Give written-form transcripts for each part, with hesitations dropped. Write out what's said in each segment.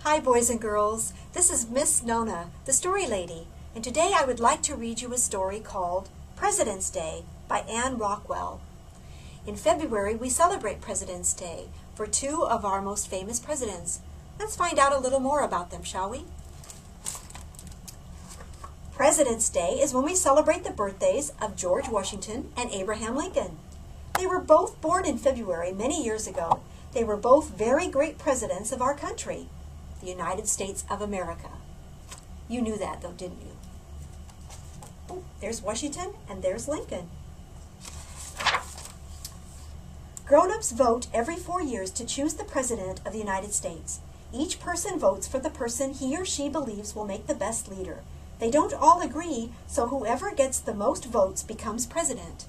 Hi boys and girls, this is Miss Nona, the Story Lady, and today I would like to read you a story called President's Day by Anne Rockwell. In February we celebrate President's Day for two of our most famous presidents. Let's find out a little more about them, shall we? President's Day is when we celebrate the birthdays of George Washington and Abraham Lincoln. They were both born in February many years ago. They were both very great presidents of our country, the United States of America. You knew that though, didn't you? Oh, there's Washington and there's Lincoln. Grown-ups vote every 4 years to choose the President of the United States. Each person votes for the person he or she believes will make the best leader. They don't all agree, so whoever gets the most votes becomes president.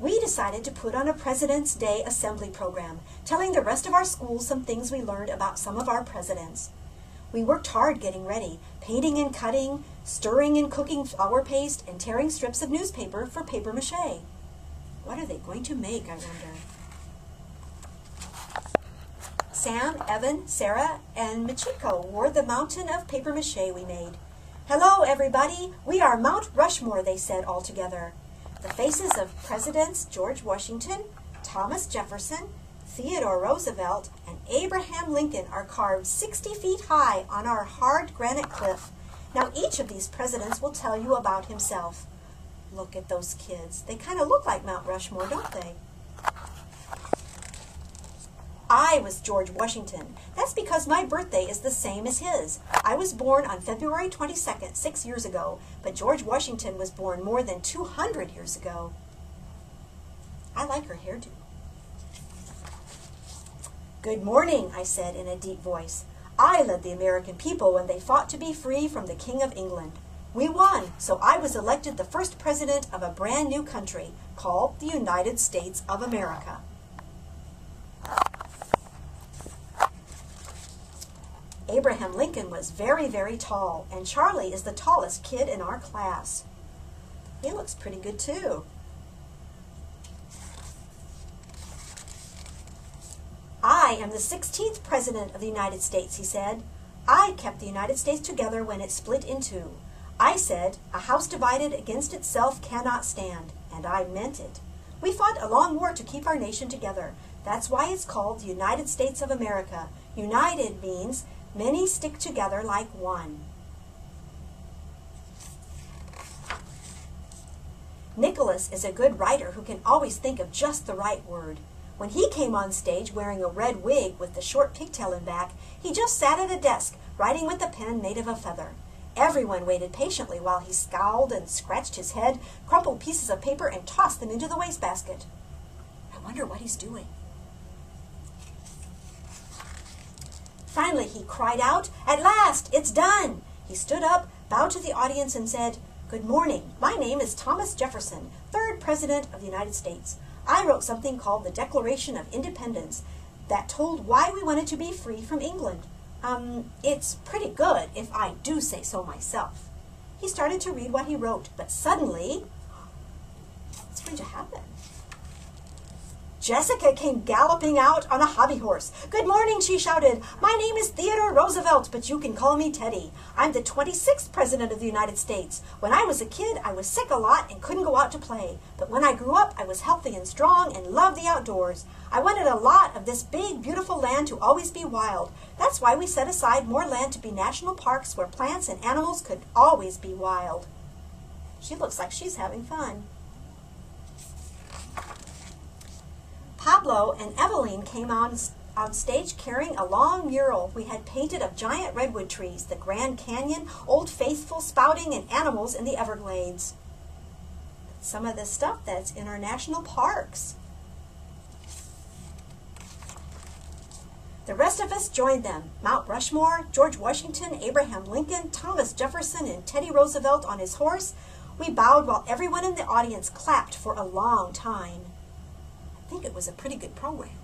We decided to put on a President's Day assembly program, telling the rest of our schools some things we learned about some of our presidents. We worked hard getting ready, painting and cutting, stirring and cooking flour paste, and tearing strips of newspaper for papier-mâché. What are they going to make, I wonder? Sam, Evan, Sarah, and Michiko wore the mountain of papier-mâché we made. "Hello, everybody! We are Mount Rushmore," they said all together. The faces of Presidents George Washington, Thomas Jefferson, Theodore Roosevelt, and Abraham Lincoln are carved 60 feet high on our hard granite cliff. Now each of these presidents will tell you about himself. Look at those kids. They kind of look like Mount Rushmore, don't they? I was George Washington. That's because my birthday is the same as his. I was born on February 22nd, 6 years ago, but George Washington was born more than 200 years ago. I like her hairdo. "Good morning," I said in a deep voice. "I led the American people when they fought to be free from the King of England. We won, so I was elected the first president of a brand new country called the United States of America." Abraham Lincoln was very, very tall, and Charlie is the tallest kid in our class. He looks pretty good too. "I am the 16th President of the United States," he said. "I kept the United States together when it split in two. I said, 'A house divided against itself cannot stand,' and I meant it. We fought a long war to keep our nation together. That's why it's called the United States of America. United means many stick together like one." Nicholas is a good writer who can always think of just the right word. When he came on stage wearing a red wig with the short pigtail in back, he just sat at a desk writing with a pen made of a feather. Everyone waited patiently while he scowled and scratched his head, crumpled pieces of paper, and tossed them into the wastebasket. I wonder what he's doing. Finally, he cried out, "At last, it's done!" He stood up, bowed to the audience, and said, "Good morning. My name is Thomas Jefferson, 3rd President of the United States. I wrote something called the Declaration of Independence that told why we wanted to be free from England. It's pretty good, if I do say so myself." He started to read what he wrote, but suddenly, what's going to happen? Jessica came galloping out on a hobby horse. "Good morning," she shouted. "My name is Theodore Roosevelt, but you can call me Teddy. I'm the 26th President of the United States. When I was a kid, I was sick a lot and couldn't go out to play. But when I grew up, I was healthy and strong and loved the outdoors. I wanted a lot of this big, beautiful land to always be wild. That's why we set aside more land to be national parks where plants and animals could always be wild." She looks like she's having fun. Pablo and Evelyn came on stage carrying a long mural we had painted of giant redwood trees, the Grand Canyon, Old Faithful spouting, and animals in the Everglades. Some of the stuff that's in our national parks. The rest of us joined them. Mount Rushmore, George Washington, Abraham Lincoln, Thomas Jefferson, and Teddy Roosevelt on his horse. We bowed while everyone in the audience clapped for a long time. I think it was a pretty good program.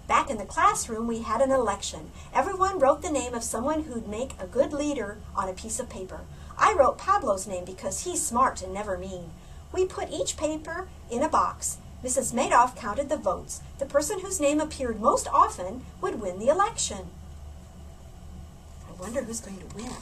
Back in the classroom, we had an election. Everyone wrote the name of someone who'd make a good leader on a piece of paper. I wrote Pablo's name because he's smart and never mean. We put each paper in a box. Mrs. Madoff counted the votes. The person whose name appeared most often would win the election. I wonder who's going to win.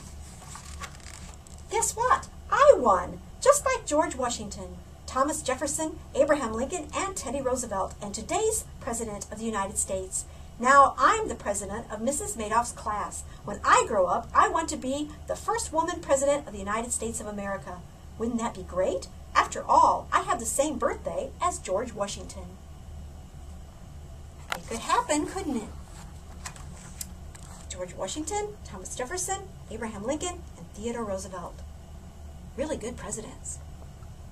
Guess what? I won, just like George Washington, Thomas Jefferson, Abraham Lincoln, and Teddy Roosevelt, and today's President of the United States. Now I'm the president of Mrs. Madoff's class. When I grow up, I want to be the first woman president of the United States of America. Wouldn't that be great? After all, I have the same birthday as George Washington. It could happen, couldn't it? George Washington, Thomas Jefferson, Abraham Lincoln, and Theodore Roosevelt. Really good presidents.